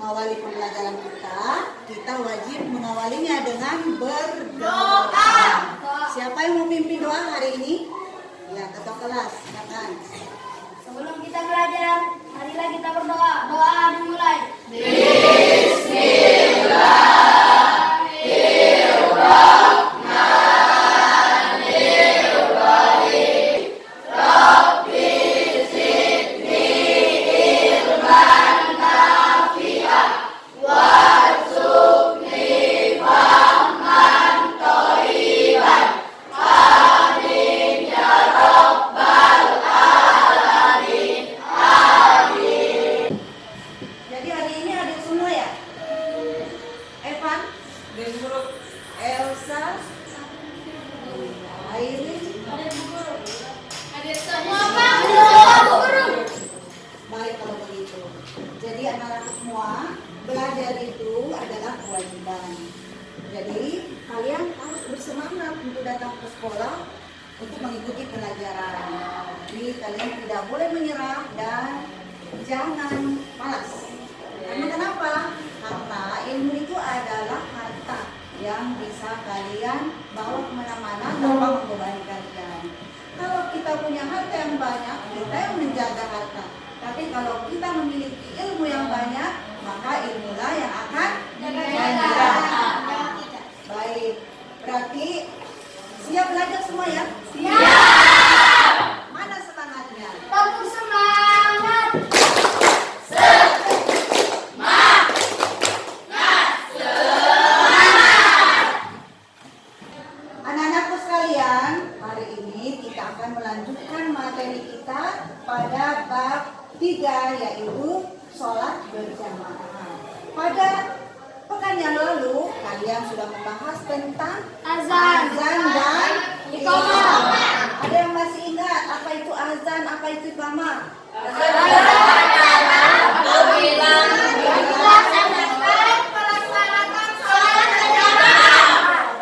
mengawali pembelajaran kita wajib mengawalinya dengan berdoa. Siapa yang mau memimpin doa hari ini? Ya, ketua kelas, silakan. Sebelum kita belajar, marilah kita berdoa. Doa dimulai. Jadi hari ini adik semua ya? Evan, Elsa, Airin, Hadir semua, Pak. Semua guru. baik kalau begitu. Jadi anak-anak semua, belajar itu adalah kewajiban. Jadi kalian harus bersemangat untuk datang ke sekolah untuk mengikuti pelajaran. Jadi kalian tidak boleh menyerah dan jangan malas. Karena kenapa? Karena ilmu itu adalah harta yang bisa kalian bawa kemana-mana tanpa membebani kalian. Kalau kita punya harta yang banyak, kita yang menjaga harta. Tapi kalau kita memiliki ilmu yang banyak, maka ilmulah yang akan menjaga. Baik, berarti siap belajar semua ya? Siap. Mana semangatnya? Tepuk semangat. Anak-anakku sekalian, hari ini kita akan melanjutkan materi kita pada bab 3, yaitu sholat berjamaah. Pada pekan yang lalu, kalian sudah membahas tentang Azan dan Iqamah. Ada yang masih ingat apa itu azan, apa itu iqamah?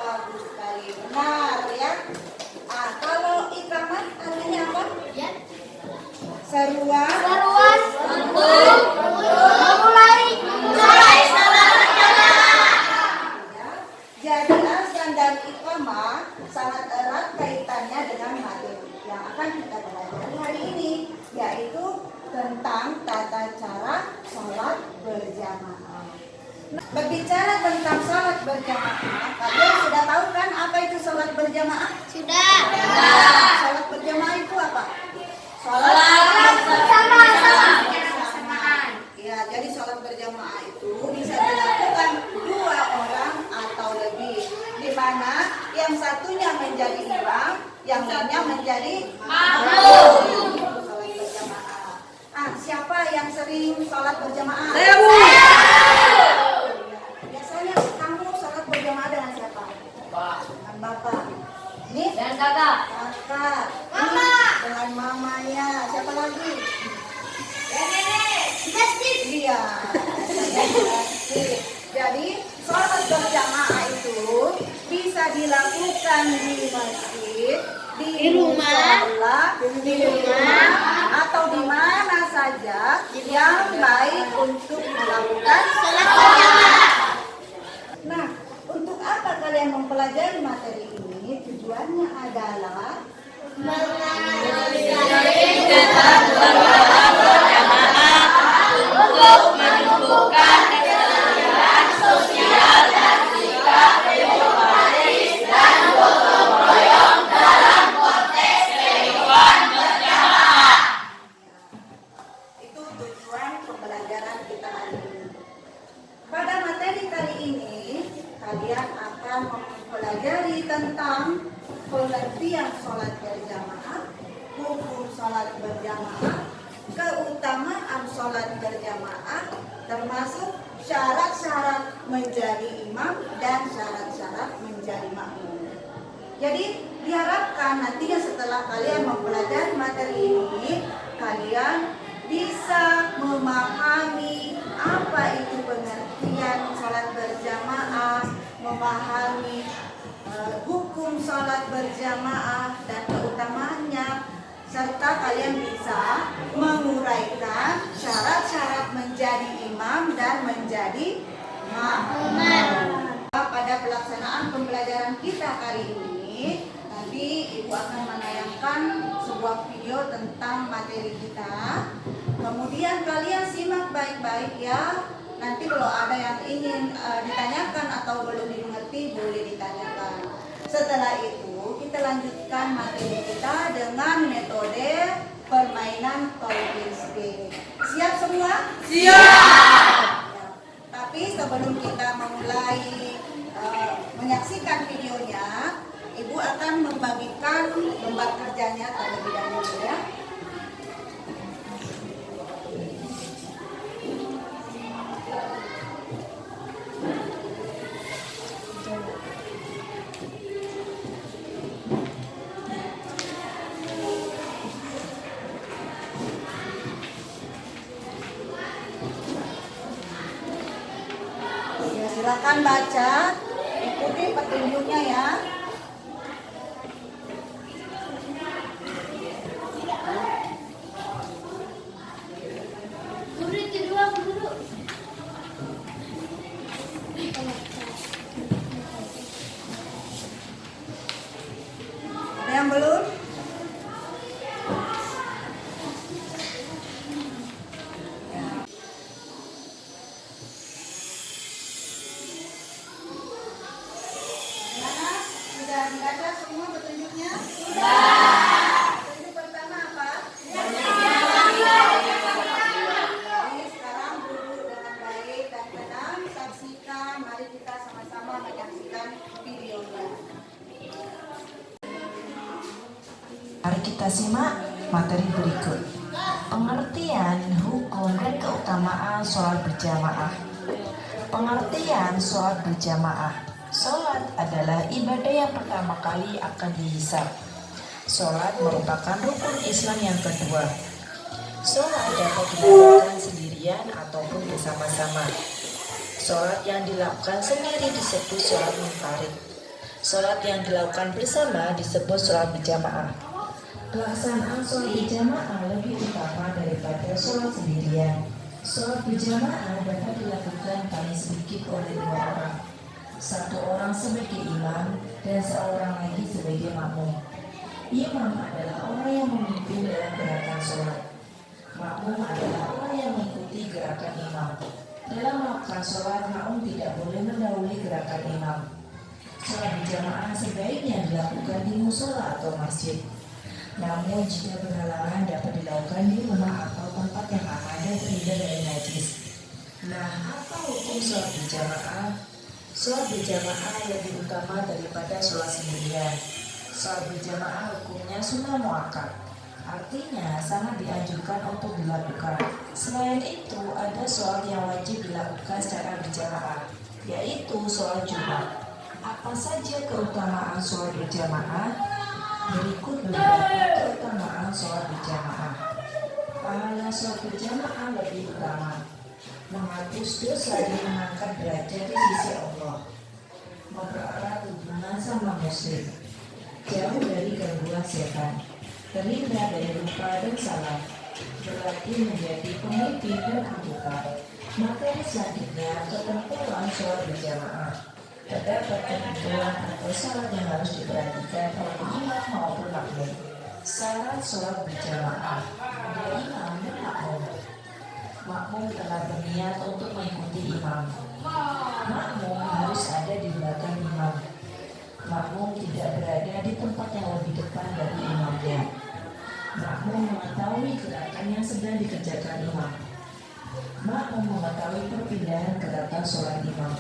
Bagus sekali, benar ya. Kalau iqamah artinya apa? Seruan. Seruan untuk memulai salat berjamaah. Ya. Jadi azan dan iqamah sangat erat kaitannya dengan materi yang akan kita pelajari hari ini, yaitu tentang tata cara sholat berjamaah. Nah, berbicara tentang sholat berjamaah, kalian sudah tahu kan apa itu sholat berjamaah? Sudah. Sholat berjamaah itu apa? Sholat Bersamaan. Ya, jadi sholat berjamaah itu bisa dilakukan 2 orang atau lebih, di mana yang satunya menjadi imam, yang lainnya menjadi makmum. Sholat berjamaah. Siapa yang sering sholat berjamaah? Saya, Bu. Biasanya kamu sholat berjamaah dengan siapa? Dengan bapak. Ini Dan kakak. kakak. Mama. Dengan mamanya. Siapa lagi? Dan nenek. Masjid. Iya. Jadi sholat berjamaah itu bisa dilakukan di masjid, di rumah, atau di mana saja yang baik untuk melakukan sholat berjamaah. Nah, untuk apa kalian mempelajari materi ini? Tujuannya adalah Untuk menumbuhkan ketersediaan sosial dan sikap demokratis dan gotong royong dalam konteks kehidupan berjamaah. itu tujuan pembelajaran kita hari ini. Pada materi kali ini, kalian akan mempelajari tentang pengertian sholat berjamaah, hukum sholat berjamaah, keutamaan sholat berjamaah, termasuk syarat-syarat menjadi imam dan syarat-syarat menjadi makmum. Jadi diharapkan nantinya setelah kalian mempelajari materi ini, kalian bisa memahami apa itu pengertian sholat berjamaah, memahami hukum sholat berjamaah dan keutamaannya, serta kalian bisa menguraikan syarat-syarat menjadi imam imam dan menjadi makmum. Pada pelaksanaan pembelajaran kita kali ini, nanti Ibu akan menayangkan sebuah video tentang materi kita. Kemudian kalian simak baik-baik ya. Nanti kalau ada yang ingin ditanyakan atau belum dimengerti, boleh ditanyakan. Setelah itu kita lanjutkan materi kita dengan metode permainan talking stick. Siap semua? Siap! Ya. Tapi sebelum kita memulai menyaksikan videonya, Ibu akan membagikan lembar kerjanya terlebih dahulu ya. Silakan baca, ikuti petunjuknya ya. Ada yang belum? Sudah dibaca semua petunjuknya? Sudah. Petunjuk pertama apa? Jadi sekarang duduk dengan baik dan tenang, saksikan. Mari kita sama-sama menyaksikan videonya. Mari kita simak materi berikut. Pengertian, hukum, dan keutamaan sholat berjamaah. Pengertian sholat berjamaah. Sholat adalah ibadah yang pertama kali akan dihisab. Sholat merupakan rukun Islam yang kedua. Sholat dapat dilakukan sendirian ataupun bersama-sama. Sholat yang dilakukan sendiri disebut sholat munfarid. Sholat yang dilakukan bersama disebut sholat berjamaah. Pelaksanaan sholat berjamaah lebih utama daripada sholat sendirian. Sholat berjamaah dapat dilakukan paling sedikit oleh 2 orang. 1 orang sebagai imam dan seorang lagi sebagai makmum. Imam adalah orang yang memimpin dalam gerakan sholat. Makmum adalah orang yang mengikuti gerakan imam. Dalam melakukan sholat, makmum tidak boleh mendahului gerakan imam. Sholat berjamaah sebaiknya dilakukan di musola atau masjid. Namun jika berhalangan dapat dilakukan di rumah atau tempat yang aman dan terhindar dari najis. Nah, apa hukum sholat berjamaah? Sholat berjamaah lebih utama daripada sholat sendirian. Sholat berjamaah hukumnya sunnah muakkad, artinya sangat dianjurkan untuk dilakukan. Selain itu, ada sholat yang wajib dilakukan secara berjamaah, yaitu sholat Jumat. Apa saja keutamaan sholat berjamaah? Berikut beberapa keutamaan sholat berjamaah. Pahala sholat berjamaah lebih utama. Menghapus dosa dan mengangkat derajat di sisi Allah, mempererat hubungan sama muslim, jauh dari gangguan setan, terhindar dari lupa dan salah, berarti menjadi pemimpin dan anggota. Materi selanjutnya ketentuan sholat berjamaah. Terdapat ketentuan atau syarat yang harus diperhatikan oleh imam maupun makmum. Syarat sholat berjamaah ada imam dan makmum. Makmum telah berniat untuk mengikuti imam. Makmum harus ada di belakang imam. Makmum tidak berada di tempat yang lebih depan dari imamnya. Makmum mengetahui gerakan yang sedang dikerjakan imam. Makmum mengetahui perpindahan gerakan sholat imam,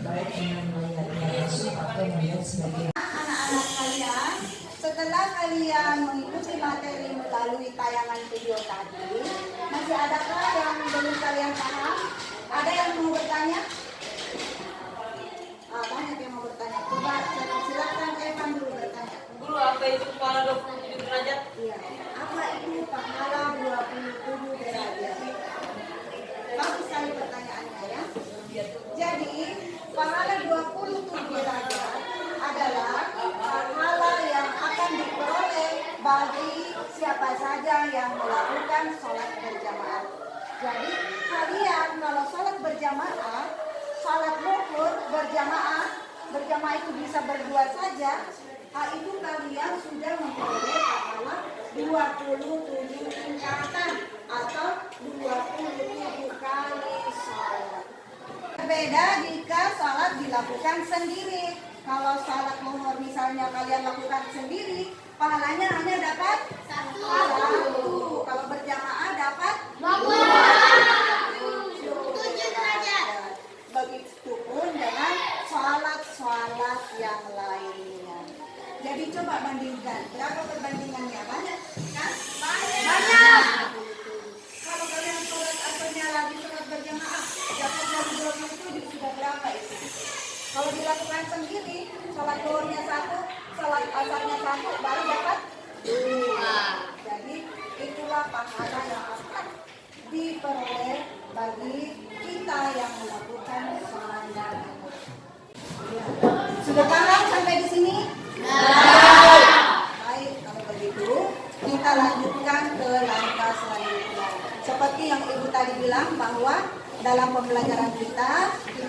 baik dengan melihatnya langsung atau melihat sebagai. Anak-anak kalian, setelah kalian mengikuti materi melalui tayangan video tadi, masih adakah yang belum kalian paham? Ada yang mau bertanya? Banyak yang mau bertanya. Coba silakan Evan dulu bertanya. Guru, apa itu pahala 27 derajat? Iya. Apa itu pahala 27 derajat? Bagus sekali pertanyaannya ya. Jadi pahala 27 derajat adalah pahala yang akan diperoleh bagi siapa saja yang melakukan sholat berjamaah. Jadi kalian kalau berjamaah, salat zuhur berjamaah itu bisa berdua saja. Itu kalian sudah memperoleh pahala 27 tingkatan atau 27 kali sholat. Berbeda jika sholat dilakukan sendiri. Kalau sholat zuhur misalnya kalian lakukan sendiri, pahalanya hanya dapat satu. Kalau berjamaah dapat 27 derajat. Begitupun dengan sholat yang lainnya. Jadi coba bandingkan, berapa perbandingannya? Banyak kan? Banyak. Kalau kalian sholat asarnya lagi sholat berjamaah, dapat dari 27 sudah berapa itu? Kalau dilakukan sendiri, sholat zuhurnya satu, sholat asarnya satu, baru dapat 2. Jadi itulah pahala yang akan diperoleh bagi kita yang melakukan sholat zuhur. Sudah paham sampai di sini? Baik, kalau begitu kita lanjutkan ke langkah selanjutnya. Seperti yang Ibu tadi bilang bahwa dalam pembelajaran kita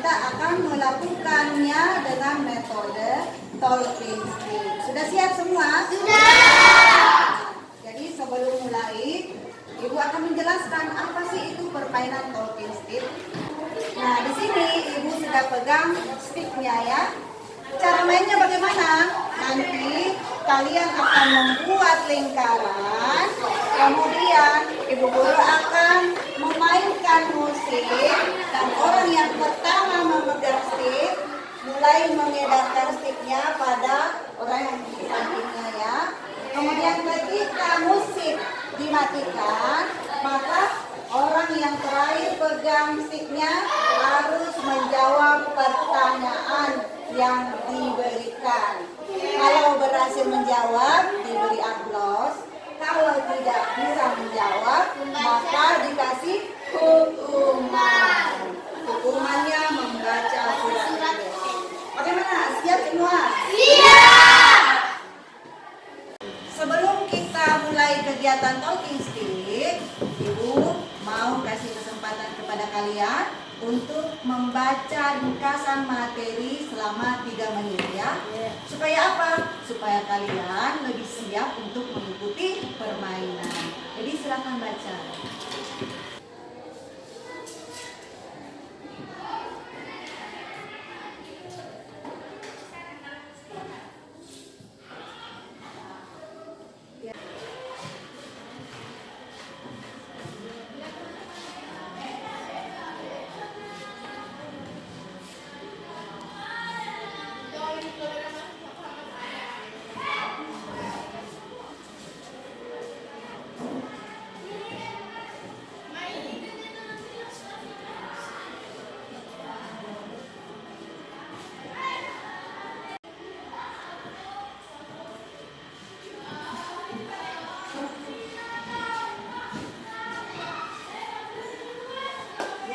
akan melakukannya dengan metode talking stick. Sudah siap semua? Sudah. Jadi sebelum mulai, Ibu akan menjelaskan apa sih itu permainan talking stick. Nah, di sini Ibu sudah pegang sticknya ya. Cara mainnya bagaimana? Nanti kalian akan membuat lingkaran, kemudian Ibu Guru akan memainkan musik, dan orang yang pertama memegang stick mulai mengedarkan sticknya pada orang yang di sampingnya ya. Kemudian ketika musik dimatikan, maka orang yang terakhir pegang sticknya harus menjawab pertanyaan yang diberikan. Kalau berhasil menjawab, diberi aplaus. Kalau tidak bisa menjawab, maka dikasih hukuman. Hukumannya membaca surat. Bagaimana? Siap semua? Siap! Sebelum kita mulai kegiatan talking stick, Ibu mau kasih kesempatan kepada kalian untuk membaca ringkasan materi selama 3 menit ya. Supaya apa? Supaya kalian lebih siap untuk mengikuti permainan. Jadi silakan baca.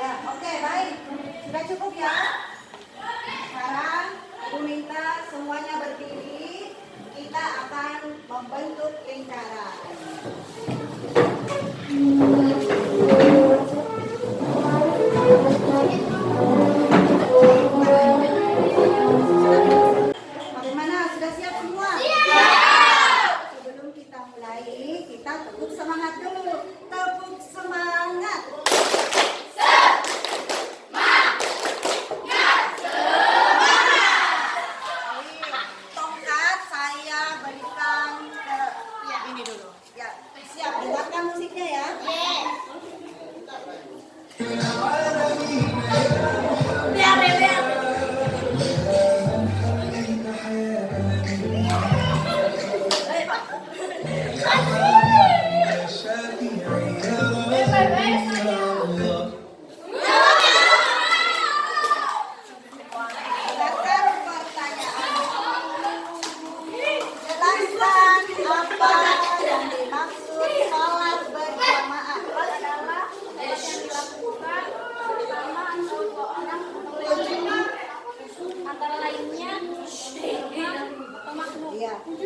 Oke, baik. Sudah cukup ya? Sekarang aku minta semuanya berdiri. Kita akan membentuk lingkaran. Bagaimana? Sudah siap semua? Siap! Sebelum kita mulai, kita tepuk semangat dulu. Tepuk semangat.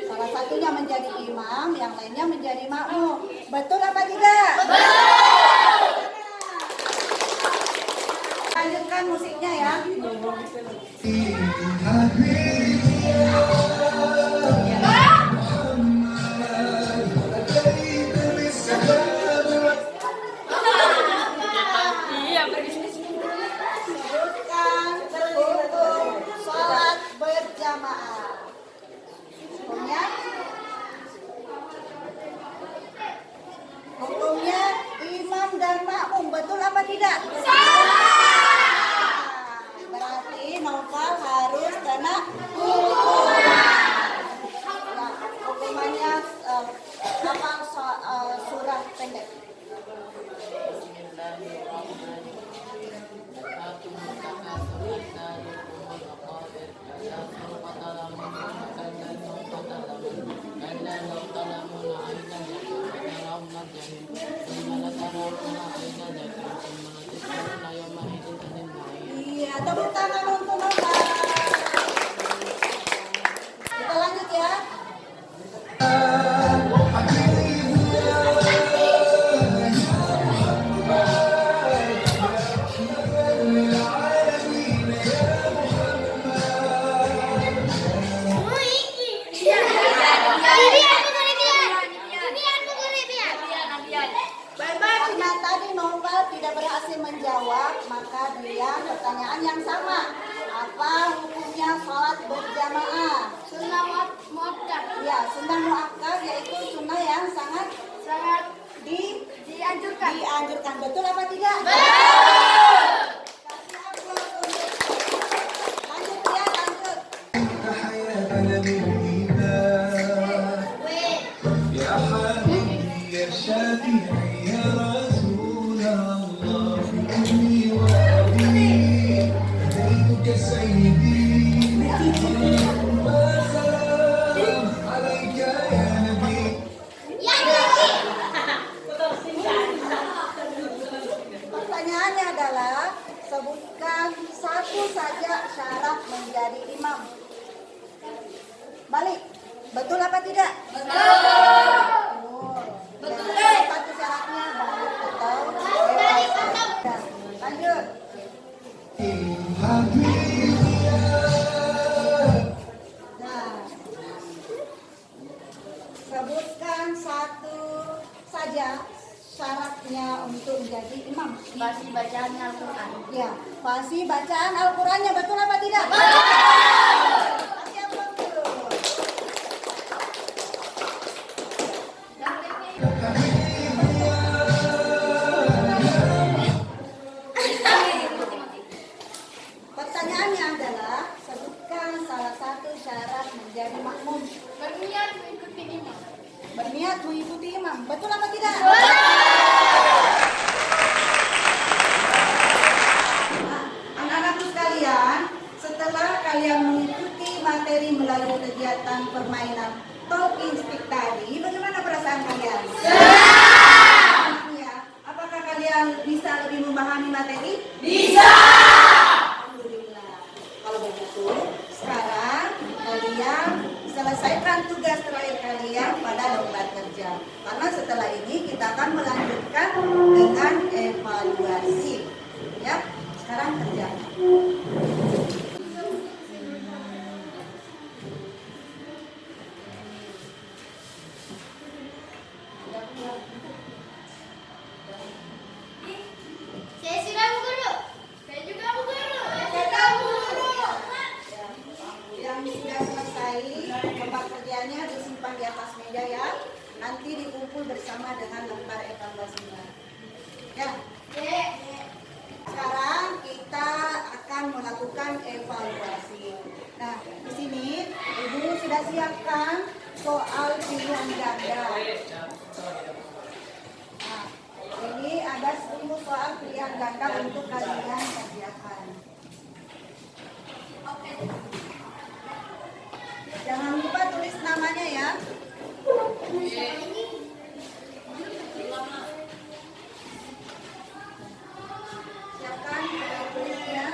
Salah satunya menjadi imam, yang lainnya menjadi makmum. Betul apa tidak? Betul. lanjutkan musiknya ya. Iya, pergi. Sebutkan hukum sholat berjamaah. Hukumnya? Hukumnya imam dan makmum, betul apa tidak? Berarti Noval harus kena hukum. Ya, hukumannya hafal surah pendek. Iya, tepuk tangan untuk Noval. Kita lanjut ya. Karena tadi Noval tidak berhasil menjawab, maka dia pertanyaan yang sama. Apa hukumnya sholat berjamaah? Sunnah muakkad. Ya, sunnah muakkad yaitu sunnah yang sangat Sangat dianjurkan. Betul apa tidak? Kasih aplaus untuk. Lanjut ya, lanjut. يا حبيبي يا شافعي يا رسول الله في أمي وأبي لديك سيدي اللهم سلام عليك يا نبي. Pertanyaannya adalah sebutkan satu saja syarat menjadi imam. Balik. Betul apa tidak? Betul. Satu syaratnya balik atau bebas. Lanjut. Nah, sebutkan satu saja syaratnya untuk menjadi imam. Pasti bacaan Al-Quran. Ya, pasti bacaan Al-Qurannya, betul apa tidak? Kasih aplaus dulu. Pertanyaannya adalah sebutkan salah satu syarat menjadi makmum. Berniat mengikuti imam. Berniat mengikuti imam, betul apa tidak? Nah, anak-anakku sekalian, setelah kalian mengikuti materi melalui kegiatan permainan Talking Speak tadi, bagaimana perasaan kalian? Ya, apakah kalian bisa lebih memahami materi? Bisa! Alhamdulillah. Kalau begitu, sekarang kalian selesaikan tugas terakhir kalian pada lembar kerja. Karena setelah ini kita akan melanjutkan dengan evaluasi. Ya, sekarang kerja. Saya sudah Bu Guru. Saya juga Bu Guru. Saya Bu Guru. Yang sudah selesai lembar kerjanya disimpan di atas meja ya. Nanti dikumpul bersama dengan lembar evaluasinya. Ya. Sekarang kita akan melakukan evaluasi. Nah, di sini Ibu sudah siapkan soal pilihan ganda. Nah, ini ada 10 soal pilihan ganda untuk kalian kerjakan. Jangan lupa tulis namanya ya. Siapkan tulisnya.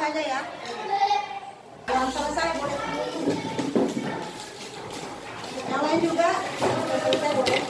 aja ya. Yang selesai boleh. Yang lain juga sudah selesai boleh.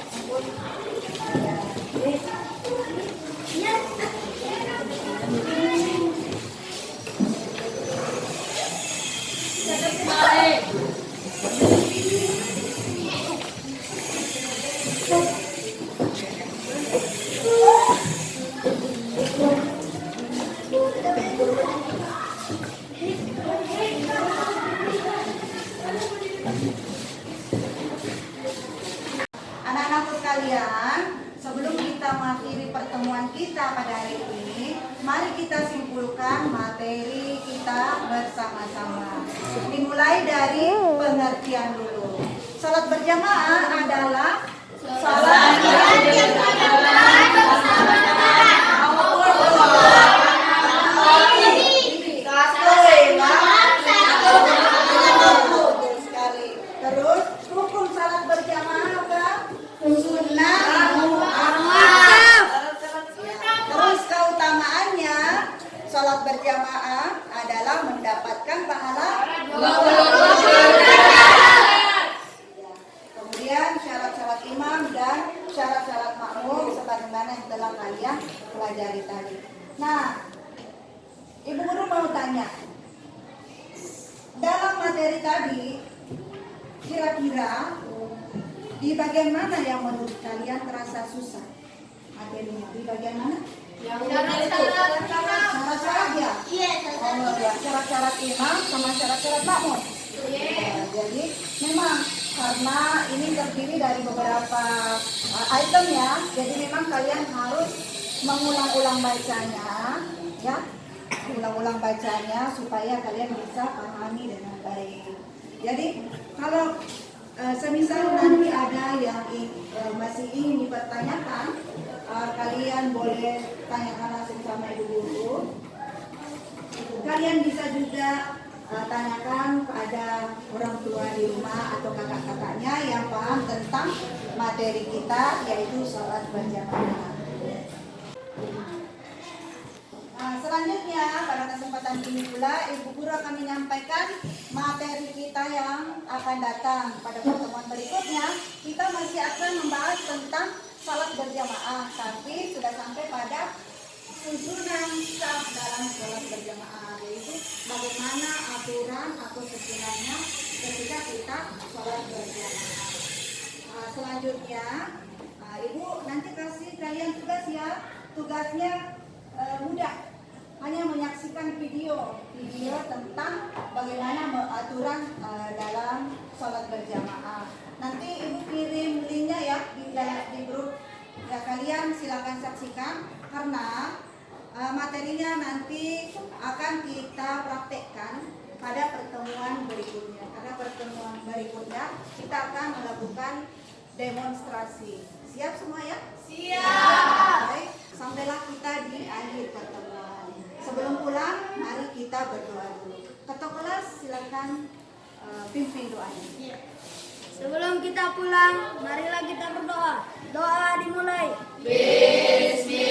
Anak-anakku sekalian, sebelum kita mengakhiri pertemuan kita pada hari ini, mari kita simpulkan materi kita bersama-sama. Dimulai dari pengertian dulu. Salat berjamaah adalah salat yang Terus hukum salat berjamaah apa? Sunnah muakkad. Terus keutamaannya salat berjamaah adalah mendapatkan pahala 22. Kemudian syarat-syarat imam dan syarat-syarat makmum sebagaimana yang telah kalian pelajari tadi. Nah, Ibu Guru mau tanya, dalam materi tadi kira-kira di bagian mana yang menurut kalian terasa susah materinya? Di bagian mana? Syarat-syarat ya? Iya, Oh ya, syarat-syarat imam sama syarat-syarat makmum. Ya, jadi memang karena ini terdiri dari beberapa item ya, jadi memang kalian harus mengulang-ulang bacanya, ya, ulang-ulang bacanya supaya kalian bisa pahami dengan baik. Jadi kalau semisal nanti ada yang masih ingin dipertanyakan, kalian boleh tanyakan langsung sama ibu guru. Kalian bisa juga tanyakan pada orang tua di rumah atau kakak-kakaknya yang paham tentang materi kita, yaitu sholat berjamaah. Selanjutnya pada kesempatan ini pula Ibu Guru akan menyampaikan materi kita yang akan datang. Pada pertemuan berikutnya kita masih akan membahas tentang salat berjamaah, tapi sudah sampai pada susunan saf dalam salat berjamaah, yaitu bagaimana aturan atau susunannya ketika kita salat berjamaah. Selanjutnya Ibu nanti kasih kalian tugas ya, tugasnya mudah, hanya menyaksikan video tentang bagaimana aturan dalam sholat berjamaah. Nanti Ibu kirim linknya ya di grup ya, kalian silakan saksikan karena materinya nanti akan kita praktekkan pada pertemuan berikutnya. Pada pertemuan berikutnya kita akan melakukan demonstrasi. Siap semua ya? Siap. Baik, sampailah kita di akhir pertemuan. Sebelum pulang, mari kita berdoa dulu. Ketua kelas silakan pimpin doanya. Sebelum kita pulang, marilah kita berdoa. Doa dimulai. Bismillah.